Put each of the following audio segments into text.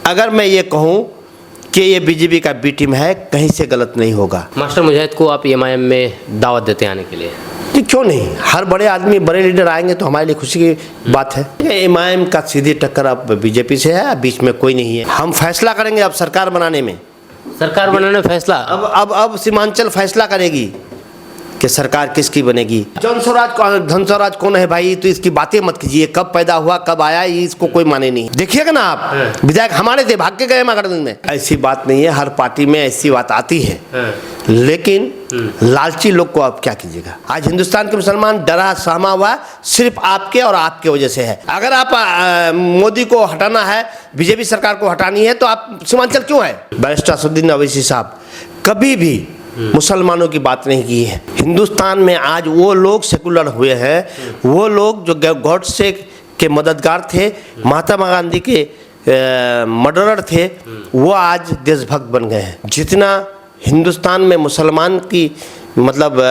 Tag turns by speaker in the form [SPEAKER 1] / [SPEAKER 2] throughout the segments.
[SPEAKER 1] अगर मैं ये कहूँ कि ये बीजेपी का बी टीम है, कहीं से गलत नहीं होगा।
[SPEAKER 2] मास्टर मुजाहिद को आप एमआईएम में दावत देते हैं आने के लिए?
[SPEAKER 1] जी क्यों नहीं, हर बड़े आदमी बड़े लीडर आएंगे तो हमारे लिए खुशी की बात है। एमआईएम का सीधी टक्कर अब बीजेपी से है, बीच में कोई नहीं है। हम फैसला करेंगे अब सरकार बनाने में।
[SPEAKER 2] सरकार बनाने फैसला
[SPEAKER 1] अब सीमांचल फैसला करेगी कि सरकार किसकी बनेगी। धनस्वराज कौन है भाई, तो इसकी बातें मत कीजिए। कब पैदा हुआ, कब आया, ये इसको कोई माने नहीं। देखिएगा ना आप, विधायक हमारे थे, भाग के गए मगरदन में। ऐसी बात नहीं है, हर पार्टी में ऐसी बात आती है, लेकिन लालची लोग को आप क्या कीजिएगा। आज हिंदुस्तान के मुसलमान डरा सहमा हुआ सिर्फ आपके और आपके वजह से है। अगर आप मोदी को हटाना है, बीजेपी सरकार को हटानी है, तो आप सीमांचल क्यों है। बैरिस्टर असदुद्दीन ओवैसी साहब कभी भी मुसलमानों की बात नहीं की है। हिंदुस्तान में आज वो लोग सेकुलर हुए हैं, वो लोग जो गॉडसे के मददगार थे, महात्मा गांधी के मर्डरर थे, वो आज देशभक्त बन गए हैं। जितना हिंदुस्तान में मुसलमान की मतलब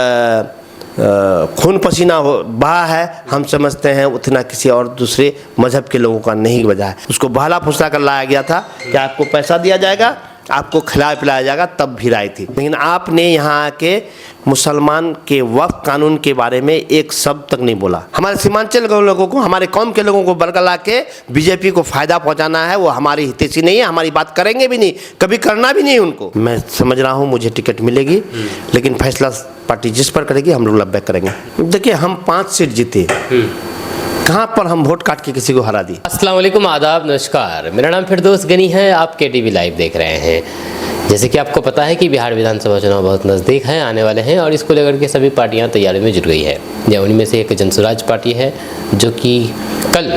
[SPEAKER 1] खून पसीना बहा है, हम समझते हैं उतना किसी और दूसरे मजहब के लोगों का नहीं बजा है। उसको बहला फुसला कर लाया गया था कि आपको पैसा दिया जाएगा, आपको खिलाया पिलाया जाएगा, तब भी राय थी। लेकिन आपने यहाँ आके मुसलमान के वक्फ कानून के बारे में एक शब्द तक नहीं बोला। हमारे सीमांचल के लोगों को, हमारे कौम के लोगों को बरगला के बीजेपी को फायदा पहुंचाना है, वो हमारी हितैषी नहीं है, हमारी बात करेंगे भी नहीं, कभी करना भी नहीं उनको। मैं समझ रहा हूँ मुझे टिकट मिलेगी, लेकिन फैसला पार्टी जिस पर करेगी हम लोग लब्बैक करेंगे। देखिए हम 5 सीट जीते, कहाँ पर हम वोट काट के किसी को हरा दी।
[SPEAKER 2] अस्सलाम वालेकुम, आदाब, नमस्कार। मेरा नाम फिरदौस गनी है, आप KTV लाइव देख रहे हैं। जैसे कि आपको पता है कि बिहार विधानसभा चुनाव बहुत नज़दीक हैं, आने वाले हैं, और इसको लेकर के सभी पार्टियां तैयारी में जुट गई है। या उनमें से एक जनसुराज पार्टी है, जो कि कल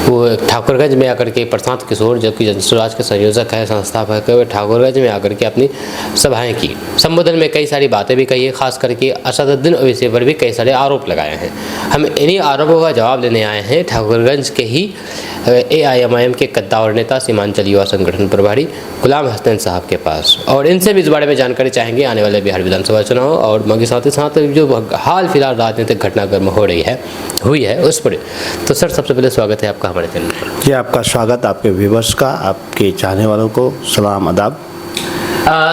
[SPEAKER 2] वो ठाकुरगंज में आकर के प्रशांत किशोर, जो कि जनसुराज के संयोजक है, संस्थापक है, वे ठाकुरगंज में आकर के अपनी सभाएं की। संबोधन में कई सारी बातें भी कही है, खास करके असदुद्दीन ओवैसी पर भी कई सारे आरोप लगाए हैं। हम इन्हीं आरोपों का जवाब लेने आए हैं ठाकुरगंज के ही AIMIM के कद्दावर नेता, सीमांचल युवा संगठन प्रभारी गुलाम हसन साहब के पास, और इनसे भी इस बारे में जानकारी चाहेंगे आने वाले बिहार विधानसभा चुनाव और मगर साथ ही साथ जो हाल फिलहाल राजनीतिक घटनाक्रम हुई है उस पर। तो सर, सबसे पहले स्वागत है आपका हमारे चैनल पर।
[SPEAKER 1] जी आपका स्वागत, आपके व्यूवर्स का, आपके चाहने वालों को सलाम आदाब।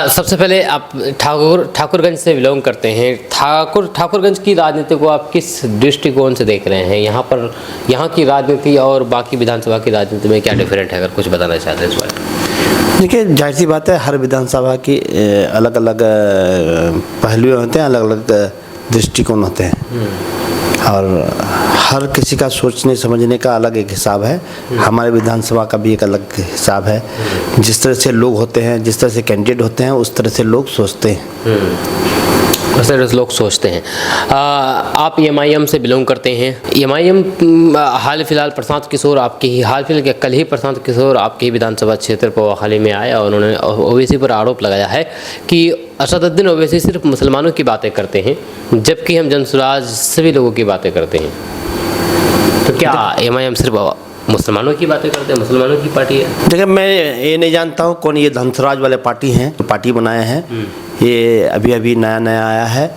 [SPEAKER 2] सबसे पहले आप ठाकुरगंज से बिलोंग करते हैं। ठाकुरगंज की राजनीति को आप किस दृष्टिकोण से देख रहे हैं? यहाँ की राजनीति और बाकी विधानसभा की राजनीति में क्या डिफरेंट है, अगर कुछ बताना चाहते हैं इस बारे में?
[SPEAKER 1] देखिए जाहिर सी बात है, हर विधानसभा की अलग अलग पहलू होते हैं, अलग अलग दृष्टिकोण होते हैं, और हर किसी का सोचने समझने का अलग एक हिसाब है। हमारे विधानसभा का भी एक अलग हिसाब है। जिस तरह से लोग होते हैं, जिस तरह से कैंडिडेट होते हैं, उस तरह से लोग सोचते हैं।
[SPEAKER 2] उस तरह से लोग सोचते हैं। आप MIM से बिलोंग करते हैं। MIM हाल फिलहाल प्रशांत किशोर कल ही प्रशांत किशोर आपके ही विधानसभा क्षेत्र पोहाली में आए, और उन्होंने ओवैसी पर आरोप लगाया है कि असदुद्दीन ओवैसी सिर्फ मुसलमानों की बातें करते हैं, जबकि हम जनसुराज सभी लोगों की बातें करते हैं। तो क्या MIM सिर्फ मुसलमानों की बातें करते हैं, मुसलमानों की पार्टी है?
[SPEAKER 1] देखिए मैं ये नहीं जानता हूँ कौन ये धनसुराज वाले पार्टी हैं, तो पार्टी बनाए हैं, ये अभी नया आया है,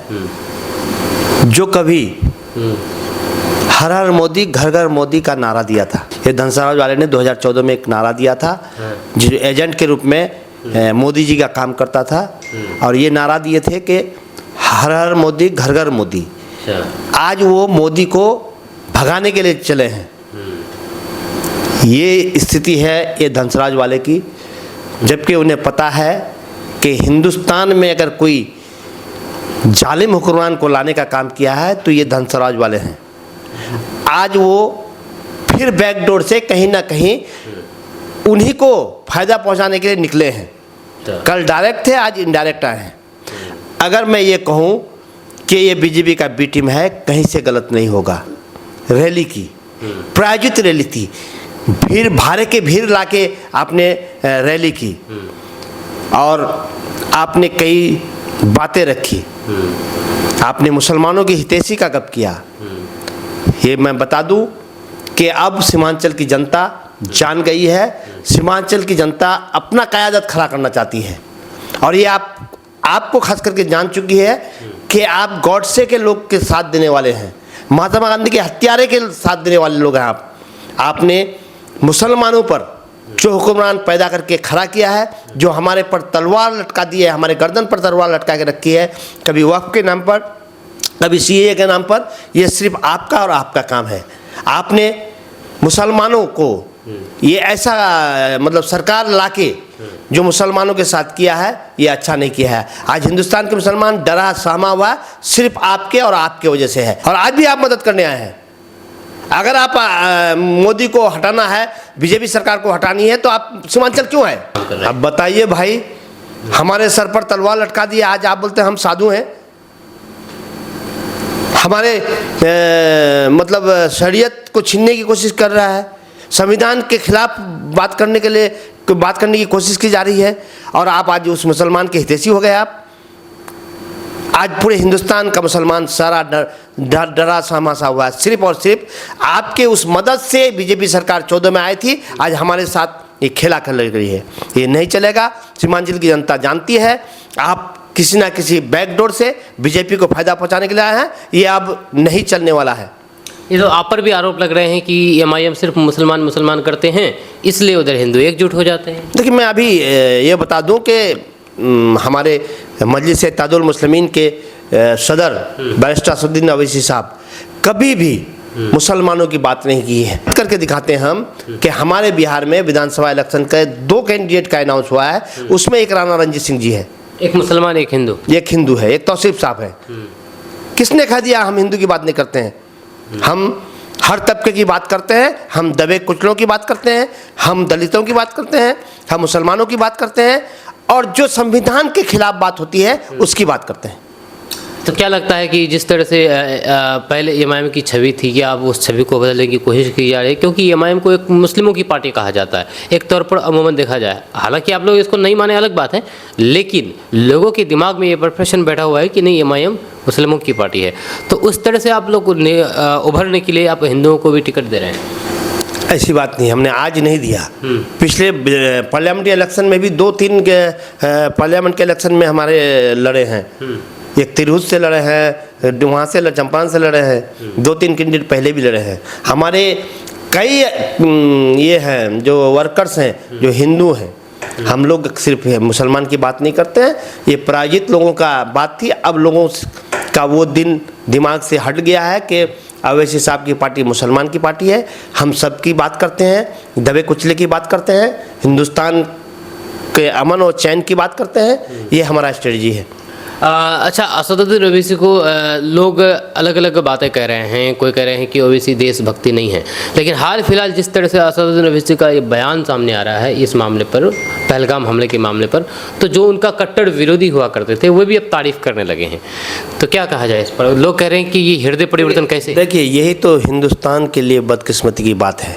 [SPEAKER 1] जो कभी हर हर मोदी घर घर मोदी का नारा दिया था। ये धनसुराज वाले ने 2014 में एक नारा दिया था, जो एजेंट के रूप में मोदी जी का काम करता था, और ये नारा दिए थे कि हर हर मोदी घर घर मोदी। आज वो मोदी को भगाने के लिए चले हैं। ये स्थिति है ये धनसुराज वाले की, जबकि उन्हें पता है कि हिंदुस्तान में अगर कोई जालिम हुक्मरान को लाने का काम किया है तो ये धनसुराज वाले हैं। आज वो फिर बैकडोर से कहीं ना कहीं उन्हीं को फायदा पहुंचाने के लिए निकले हैं। कल डायरेक्ट थे, आज इनडायरेक्ट आए हैं। अगर मैं ये कहूँ कि ये बीजेपी का बी टीम है, कहीं से गलत नहीं होगा। रैली की, प्रायोजित रैली थी, भीड़ भाड़े के भीड़ लाके आपने रैली की, और आपने कई बातें रखी, आपने मुसलमानों की हितैषी का गप किया। ये मैं बता दूं कि अब सीमांचल की जनता जान गई है, सीमांचल की जनता अपना क़यादत खड़ा करना चाहती है, और ये आपको खास करके जान चुकी है कि आप गॉडसे के लोग के साथ देने वाले हैं, महात्मा गांधी के हत्यारे के साथ देने वाले लोग हैं। आपने मुसलमानों पर जो हुक्मरान पैदा करके खड़ा किया है, जो हमारे पर तलवार लटका दी है, हमारे गर्दन पर तलवार लटका के रखी है, कभी वक्फ के नाम पर, कभी सीएए के नाम पर। ये सिर्फ आपका और आपका काम है। आपने मुसलमानों को ये ऐसा मतलब सरकार लाके जो मुसलमानों के साथ किया है, ये अच्छा नहीं किया है। आज हिंदुस्तान के मुसलमान डरा सहमा हुआ सिर्फ आपके और आपके वजह से है, और आज भी आप मदद करने आए हैं। अगर आप मोदी को हटाना है, बीजेपी सरकार को हटानी है, तो आप सीमांचल क्यों है? अब बताइए भाई, हमारे सर पर तलवार लटका दी, आज आप बोलते हैं हम साधु हैं। हमारे मतलब शरीयत को छीनने की कोशिश कर रहा है, संविधान के खिलाफ बात करने की कोशिश की जा रही है, और आप आज उस मुसलमान के हितैषी हो गए। आप आज पूरे हिंदुस्तान का मुसलमान सारा डरा सहमा सा हुआ है, सिर्फ और सिर्फ आपके उस मदद से बीजेपी सरकार 14 में आई थी। आज हमारे साथ ये खेला खेल रही है, ये नहीं चलेगा। सीमांचल की जनता जानती है, आप किसी ना किसी बैकडोर से बीजेपी को फायदा पहुंचाने के लिए आए हैं, ये अब नहीं चलने वाला है।
[SPEAKER 2] ये तो आप पर भी आरोप लग रहे हैं कि एमआईएम सिर्फ मुसलमान करते हैं, इसलिए उधर हिंदू एकजुट हो जाते हैं।
[SPEAKER 1] देखिए, मैं अभी ये बता दूं कि हमारे मजलिस इत्तेहादुल मुस्लिमीन के सदर बैरिस्टर असदुद्दीन ओवैसी साहब कभी भी मुसलमानों की बात नहीं की है। करके दिखाते हैं हम कि हमारे बिहार में विधानसभा इलेक्शन के 2 कैंडिडेट का अनाउंस हुआ है, उसमें एक राणा रणजीत सिंह जी है,
[SPEAKER 2] एक मुसलमान एक हिंदू,
[SPEAKER 1] एक तौसीफ साहब है। किसने कह दिया हम हिंदू की बात नहीं करते हैं? हम हर तबके की बात करते हैं, हम दबे कुचलों की बात करते हैं, हम दलितों की बात करते हैं, हम मुसलमानों की बात करते हैं, और जो संविधान के खिलाफ बात होती है उसकी बात करते हैं।
[SPEAKER 2] तो क्या लगता है कि जिस तरह से पहले एमआईएम की छवि थी, कि आप उस छवि को बदलने की कोशिश की जा रही है? क्योंकि एमआईएम को एक मुस्लिमों की पार्टी कहा जाता है एक तौर पर अमूमन देखा जाए। हालांकि आप लोग इसको नहीं माने अलग बात है, लेकिन लोगों के दिमाग में ये परसेप्शन बैठा हुआ है कि नहीं, एमआईएम मुस्लिमों की पार्टी है। तो उस तरह से आप लोग उभरने के लिए आप हिंदुओं को भी टिकट दे रहे हैं?
[SPEAKER 1] ऐसी बात नहीं, हमने आज नहीं दिया। पिछले पार्लियामेंट्री इलेक्शन में भी 2-3 पार्लियामेंट के इलेक्शन में हमारे लड़े हैं। एक तिरहुत से लड़े हैं, वहाँ से चंपारण से लड़े हैं, 2-3 कैंडिडेट पहले भी लड़े हैं। हमारे कई ये हैं जो वर्कर्स हैं जो हिंदू हैं। हम लोग सिर्फ मुसलमान की बात नहीं करते हैं, ये पराजित लोगों का बात थी। अब लोगों का वो दिन दिमाग से हट गया है कि ओवैसी साहब की पार्टी मुसलमान की पार्टी है। हम सब की बात करते हैं, दबे कुचले की बात करते हैं, हिंदुस्तान के अमन और चैन की बात करते हैं। ये हमारा स्ट्रेटजी है।
[SPEAKER 2] अच्छा, असदुद्दीन ओवैसी को लोग अलग अलग बातें कह रहे हैं। कोई कह रहे हैं कि ओवैसी देशभक्ति नहीं है, लेकिन हाल फिलहाल जिस तरह से असदुद्दीन ओवैसी का ये बयान सामने आ रहा है इस मामले पर, पहलगाम हमले के मामले पर, तो जो उनका कट्टर विरोधी हुआ करते थे वो भी अब तारीफ करने लगे हैं। तो क्या कहा जाए इस पर? लोग कह रहे हैं कि ये हृदय परिवर्तन कैसे?
[SPEAKER 1] देखिए, यही तो हिंदुस्तान के लिए बदकिस्मती की बात है।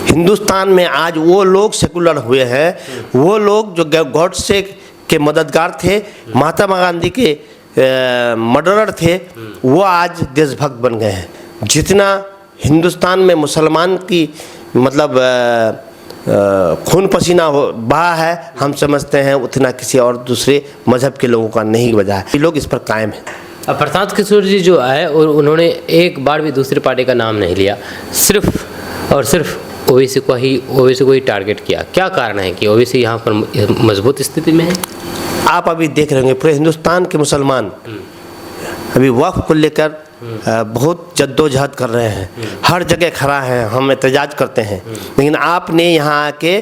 [SPEAKER 1] हिंदुस्तान में आज वो लोग सेकुलर हुए हैं, वो लोग जो गॉडसे के मददगार थे, महात्मा गांधी के मर्डरर थे, वो आज देशभक्त बन गए हैं। जितना हिंदुस्तान में मुसलमान की मतलब खून पसीना हो बहा है, हम समझते हैं उतना किसी और दूसरे मजहब के लोगों का नहीं बजा है। ये लोग इस पर कायम हैं।
[SPEAKER 2] अब प्रशांत किशोर जी जो आए और उन्होंने एक बार भी दूसरी पार्टी का नाम नहीं लिया, सिर्फ और सिर्फ ओवैसी को ही टारगेट किया। क्या कारण है कि ओवैसी यहाँ पर मजबूत स्थिति में है? आप
[SPEAKER 1] अभी देख रहे होंगे पूरे हिंदुस्तान के मुसलमान अभी वक्फ को लेकर बहुत जद्दोजहद कर रहे हैं, हर जगह खड़ा है, हम एहतजाज करते हैं। लेकिन आपने यहाँ आके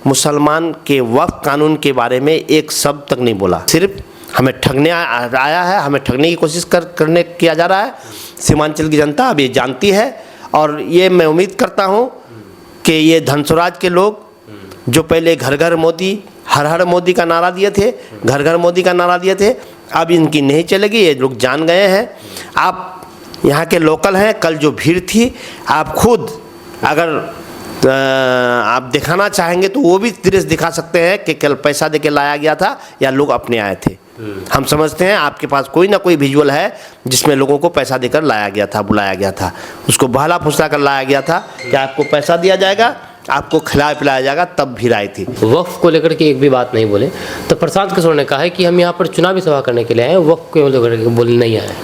[SPEAKER 1] मुसलमान के वक्फ कानून के बारे में एक शब्द तक नहीं बोला। सिर्फ हमें ठगने आया है, हमें ठगने की कोशिश करने किया जा रहा है। सीमांचल की जनता अब ये जानती है, और ये मैं उम्मीद करता हूँ कि ये धनसुराज के लोग जो पहले घर घर मोदी, हर हर मोदी का नारा दिए थे, घर घर मोदी का नारा दिए थे, अब इनकी नहीं चलेगी। ये लोग जान गए हैं। आप यहाँ के लोकल हैं, कल जो भीड़ थी, आप खुद अगर आप दिखाना चाहेंगे तो वो भी दृश्य दिखा सकते हैं कि कल पैसा देके लाया गया था या लोग अपने आए थे। हम समझते हैं आपके पास कोई ना कोई विजुअल है जिसमें लोगों को पैसा देकर लाया गया था, बुलाया गया था, उसको बहला फुसला कर लाया गया था कि आपको पैसा दिया जाएगा, आपको खिलाया पिलाया जाएगा, तब भीड़ आई थी।
[SPEAKER 2] वक्फ को लेकर के एक भी बात नहीं बोले। तो प्रशांत किशोर ने कहा है कि हम यहाँ पर चुनावी सभा करने के लिए आए, वक्फ को लेकर के बोलने नहीं आए।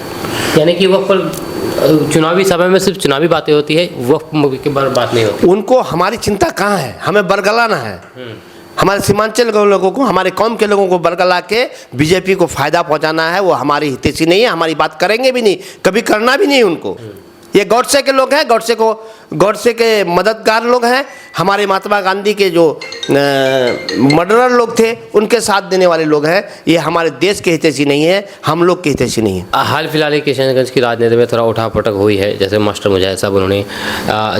[SPEAKER 2] यानी कि वक्त पर चुनावी समय में सिर्फ चुनावी बातें होती है, वक्त के बारे में बात नहीं होती।
[SPEAKER 1] उनको हमारी चिंता कहाँ है, हमें बरगलाना है। हमारे सीमांचल के लोगों को, हमारे कौम के लोगों को बरगला के बीजेपी को फायदा पहुंचाना है। वो हमारी हितैषी नहीं है, हमारी बात करेंगे भी नहीं, कभी करना भी नहीं उनको। ये गॉडसे के लोग हैं, गॉडसे के मददगार लोग हैं। हमारे महात्मा गांधी के जो मर्डरर लोग थे उनके साथ देने वाले लोग हैं। ये हमारे देश के हितैषी नहीं है, हम लोग के हितैषी नहीं है।
[SPEAKER 2] हाल फिलहाल ही किशनगंज की राजनीति में थोड़ा उठापटक हुई है, जैसे मास्टर मुजाहिद साहब उन्होंने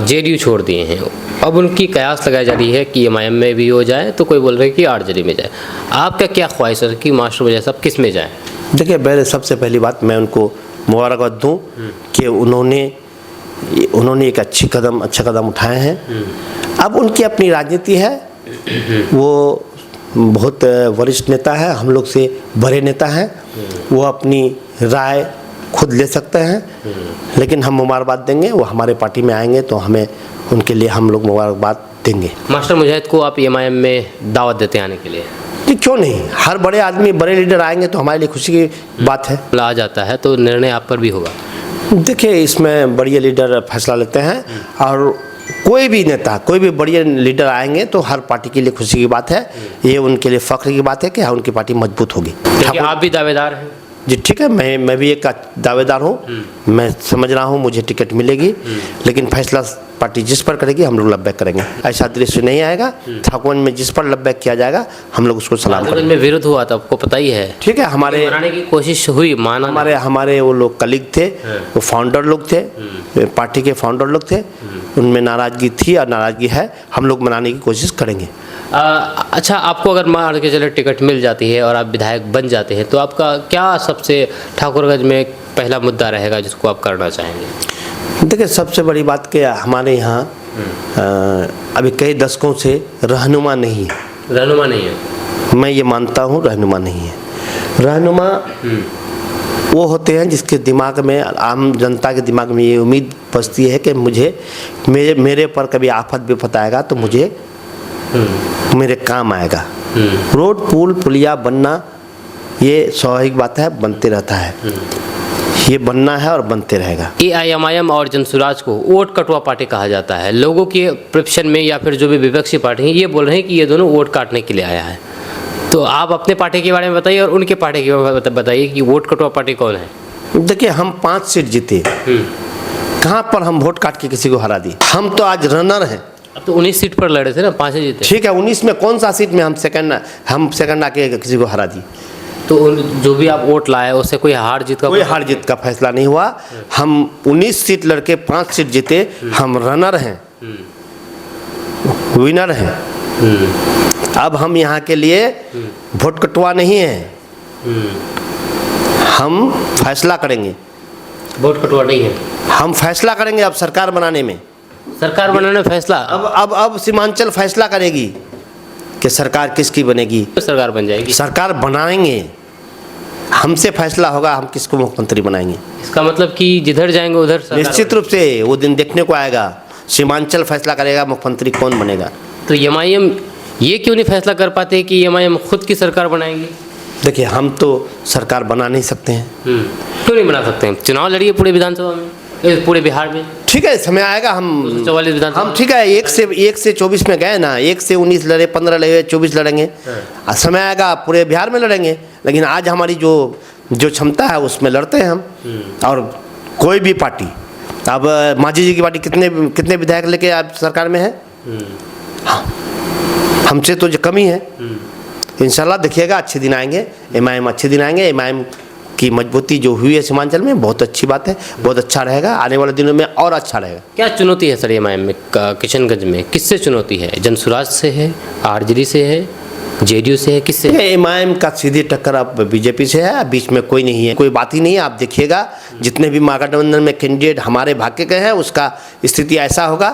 [SPEAKER 2] जेडीयू छोड़ दिए हैं। अब उनकी कयास लगाई जा रही है कि एमआईएम में भी हो जाए, तो कोई बोल रहे हैं कि आरजेडी में जाए। आपका क्या ख्वाहिश है कि मास्टर मुजाहिद साहब किस में जाए?
[SPEAKER 1] देखिए, पहले सबसे पहली बात मैं उनको मुबारकबाद दूं कि उन्होंने एक अच्छा कदम उठाए हैं। अब उनकी अपनी राजनीति है, वो बहुत वरिष्ठ नेता है, हम लोग से बड़े नेता हैं। वो अपनी राय खुद ले सकते हैं, लेकिन हम मुबारकबाद देंगे। वो हमारे पार्टी में आएंगे तो हमें उनके लिए हम लोग मुबारकबाद देंगे।
[SPEAKER 2] मास्टर मुजाहिद को आप एमआईएम में दावत देते हैं आने के लिए?
[SPEAKER 1] जी क्यों नहीं, हर बड़े आदमी, बड़े लीडर आएंगे तो हमारे लिए खुशी की बात है।
[SPEAKER 2] आ जाता है तो निर्णय आप पर भी होगा।
[SPEAKER 1] देखिए, इसमें बड़े लीडर फैसला लेते हैं, और कोई भी नेता, कोई भी बड़े लीडर आएंगे तो हर पार्टी के लिए खुशी की बात है। ये उनके लिए फख्र की बात है कि हाँ, उनकी पार्टी मजबूत होगी।
[SPEAKER 2] आप भी दावेदार हैं?
[SPEAKER 1] जी ठीक है, मैं भी एक दावेदार हूँ। मैं समझ रहा हूँ मुझे टिकट मिलेगी, लेकिन फैसला पार्टी जिस पर करेगी हम लोग लब्बैक करेंगे। ऐसा दृश्य नहीं आएगा। ठाकुर में जिस पर लब्बैक किया जाएगा हम लोग उसको सलाम करेंगे।
[SPEAKER 2] में विरोध हुआ था, आपको पता ही है।
[SPEAKER 1] ठीक है, हमारे
[SPEAKER 2] मनाने की कोशिश हुई, माना
[SPEAKER 1] हमारे वो लोग कलीग थे, वो फाउंडर लोग थे, पार्टी के फाउंडर लोग थे। उनमें नाराजगी थी और नाराजगी है, हम लोग मनाने की कोशिश करेंगे।
[SPEAKER 2] अच्छा, आपको अगर मान के चले टिकट मिल जाती है और आप विधायक बन जाते हैं, तो आपका क्या सबसे ठाकुरगंज में पहला मुद्दा रहेगा जिसको आप करना चाहेंगे?
[SPEAKER 1] देखिए, सबसे बड़ी बात कि हमारे यहाँ अभी कई दशकों से रहनुमा नहीं है।
[SPEAKER 2] रहनुमा नहीं है? मैं
[SPEAKER 1] ये मानता हूँ, रहनुमा नहीं है। रहनुमा वो होते हैं जिसके दिमाग में, आम जनता के दिमाग में ये उम्मीद बसती है कि मेरे पर कभी आफत विपत आएगा तो मुझे मेरे काम आएगा। रोड, पुल, पुलिया बनना ये स्वाभाविक बात है, बनते रहता है। ये बनना है और बनते रहेगा।
[SPEAKER 2] एआईएमआईएम और जनसुराज को वोट कटवा पार्टी कहा जाता है। लोगों के प्रिपशन में या फिर जो भी विपक्षी पार्टी है, ये बोल रहे हैं कि ये दोनों वोट काटने के लिए आया है। तो आप अपने पार्टी के बारे में बताइए और उनके पार्टी के बारे में बताइए कि वोट कटवा पार्टी कौन है?
[SPEAKER 1] देखिए, हम 5 सीट जीते, कहाँ पर हम वोट काट के किसी को हरा दिए? हम तो आज रनर हैं।
[SPEAKER 2] अब तो 19 सीट पर लड़े थे ना, 5 ही जीते।
[SPEAKER 1] ठीक है, 19 में कौन सा सीट में हम सेकंड आके किसी को हरा दिए?
[SPEAKER 2] तो जो भी आप वोट लाए उससे कोई हार जीत का
[SPEAKER 1] फैसला नहीं हुआ। हम 19 सीट लड़के 5 सीट जीते। हम रनर हैं, विनर हैं। अब हम यहाँ के लिए वोट कटवा नहीं है, हम फैसला करेंगे।
[SPEAKER 2] वोट कटवा नहीं है,
[SPEAKER 1] हम फैसला करेंगे अब सरकार बनाने में।
[SPEAKER 2] सरकार बनाने में फैसला
[SPEAKER 1] अब सीमांचल फैसला करेगी कि सरकार किसकी बनेगी।
[SPEAKER 2] सरकार बन जाएगी,
[SPEAKER 1] सरकार बनाएंगे, हमसे फैसला होगा हम किसको मुख्यमंत्री बनाएंगे।
[SPEAKER 2] इसका मतलब कि जिधर जाएंगे उधर
[SPEAKER 1] निश्चित रूप से वो दिन देखने को आएगा। सीमांचल फैसला करेगा मुख्यमंत्री कौन बनेगा।
[SPEAKER 2] तो एमआईएम ये क्यों नहीं फैसला कर पाते कि एमआईएम खुद की सरकार बनाएंगे?
[SPEAKER 1] देखिए, हम तो सरकार बना नहीं सकते हैं।
[SPEAKER 2] क्यों नहीं बना सकते हैं? चुनाव लड़िए पूरे विधानसभा में, पूरे बिहार में।
[SPEAKER 1] ठीक है, समय आएगा। हम
[SPEAKER 2] 44 विधानसभा,
[SPEAKER 1] हम ठीक है, 1 से 24 में गए ना, 1 से 19 लड़े, 15 लड़े, 24 लड़ेंगे। समय आएगा पूरे बिहार में लड़ेंगे, लेकिन आज हमारी जो क्षमता है उसमें लड़ते हैं हम। और कोई भी पार्टी, अब मांझी जी की पार्टी कितने विधायक लेके आप सरकार में है? हाँ, हमसे तो जो कमी है। इंशाल्लाह देखिएगा, अच्छे दिन आएंगे। एमआईएम अच्छे दिन आएंगे। एमआईएम की मजबूती जो हुई है सीमांचल में, बहुत अच्छी बात है, बहुत अच्छा रहेगा। आने वाले दिनों में और अच्छा रहेगा। क्या
[SPEAKER 2] चुनौती है सर एमआईएम में किशनगंज में? किससे चुनौती है? जनसुराज से है, आरजेडी से है, जेडीयू से है, किससे?
[SPEAKER 1] एमआईएम का सीधी टक्कर अब बीजेपी से है। बीच में कोई नहीं है, कोई बात ही नहीं है। आप देखिएगा, जितने भी महागठबंधन में कैंडिडेट हमारे भाग्य के हैं, उसका स्थिति ऐसा होगा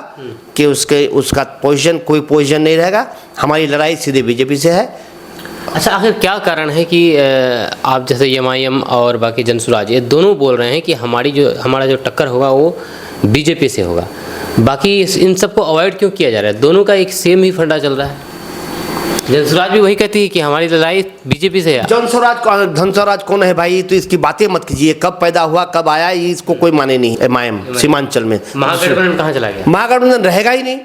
[SPEAKER 1] कि उसका पोजीशन, कोई पोजीशन नहीं रहेगा। हमारी लड़ाई सीधे बीजेपी से है।
[SPEAKER 2] अच्छा, आखिर क्या कारण है कि आप जैसे एमआईएम और बाकी जनसुराज ये दोनों बोल रहे हैं कि हमारा जो टक्कर होगा वो बीजेपी से होगा, बाकी इन सबको अवॉइड क्यों किया जा रहा है? दोनों का एक सेम ही फंडा चल रहा है। जनसुराज भी वही कहती है कि हमारी लड़ाई बीजेपी से है।
[SPEAKER 1] धनसौराज कौन है भाई, तो इसकी बातें मत कीजिए। कब पैदा हुआ कब आया ये इसको कोई माने नहीं। एमआईएम सीमांचल में
[SPEAKER 2] महागठबंधन कहाँ चला गया?
[SPEAKER 1] महागठबंधन रहेगा ही नहीं।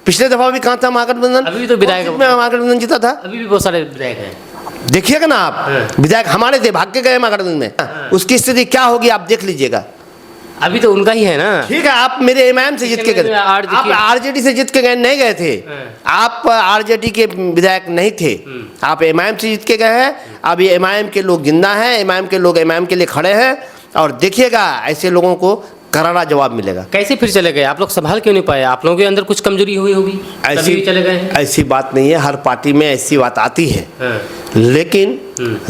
[SPEAKER 1] पिछले दफा भी कहाँ था महागठबंधन?
[SPEAKER 2] अभी भी तो विधायक
[SPEAKER 1] में महागठबंधन जीता था।
[SPEAKER 2] अभी भी बहुत सारे विधायक हैं।
[SPEAKER 1] देखिएगा ना आप, विधायक हमारे थे, भाग के गए महागठबंधन में। उसकी स्थिति क्या होगी आप देख लीजिएगा।
[SPEAKER 2] अभी तो उनका ही है ना।
[SPEAKER 1] ठीक है, आप मेरे एमआईएम से जीत के गए, आप आरजेडी से जीत के गए नहीं गए थे। आप आरजेडी के विधायक नहीं थे, आप एमआईएम से जीत के गए हैं। अब ये एमआईएम के लोग जिंदा हैं, एमआईएम के लोग एमआईएम के लिए खड़े हैं। और देखिएगा ऐसे लोगों को करारा जवाब मिलेगा।
[SPEAKER 2] कैसे फिर चले गए आप लोग? संभाल क्यों नहीं पाए? आप लोगों के अंदर कुछ कमजोरी हुई होगी,
[SPEAKER 1] ऐसी
[SPEAKER 2] चले गए हैं।
[SPEAKER 1] ऐसी बात नहीं है, हर पार्टी में ऐसी बात आती है। लेकिन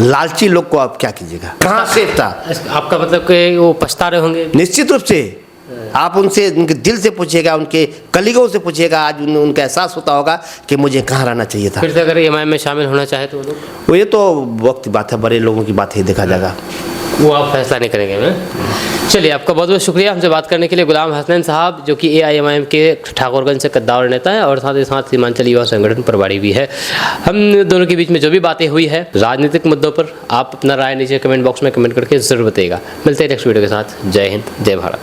[SPEAKER 1] लालची लोग को आप क्या कीजिएगा? कहाँ सेफ था
[SPEAKER 2] आपका मतलब कि वो पछता रहे होंगे?
[SPEAKER 1] निश्चित रूप से आप उनसे, उनके दिल से पूछिएगा, उनके कलीगों से पूछिएगा। आज उनका एहसास होता होगा कि मुझे कहाँ रहना चाहिए था।
[SPEAKER 2] फिर से अगर एमआईएम में शामिल होना चाहे तो लोग,
[SPEAKER 1] ये तो वक्त की बात है, बड़े लोगों की बात ही देखा जाएगा,
[SPEAKER 2] वो आप फैसला नहीं करेंगे ना। चलिए, आपका बहुत बहुत शुक्रिया हमसे बात करने के लिए। गुलाम हसनैन साहब जो कि एआईएमआईएम के ठाकुरगंज से कद्दावर नेता है और साथ ही साथ सीमांचल युवा संगठन प्रभारी भी है। हम दोनों के बीच में जो भी बातें हुई है राजनीतिक मुद्दों पर, आप अपना राय नीचे कमेंट बॉक्स में कमेंट करके जरूर बताइएगा। मिलते हैं नेक्स्ट वीडियो के साथ। जय हिंद, जय भारत।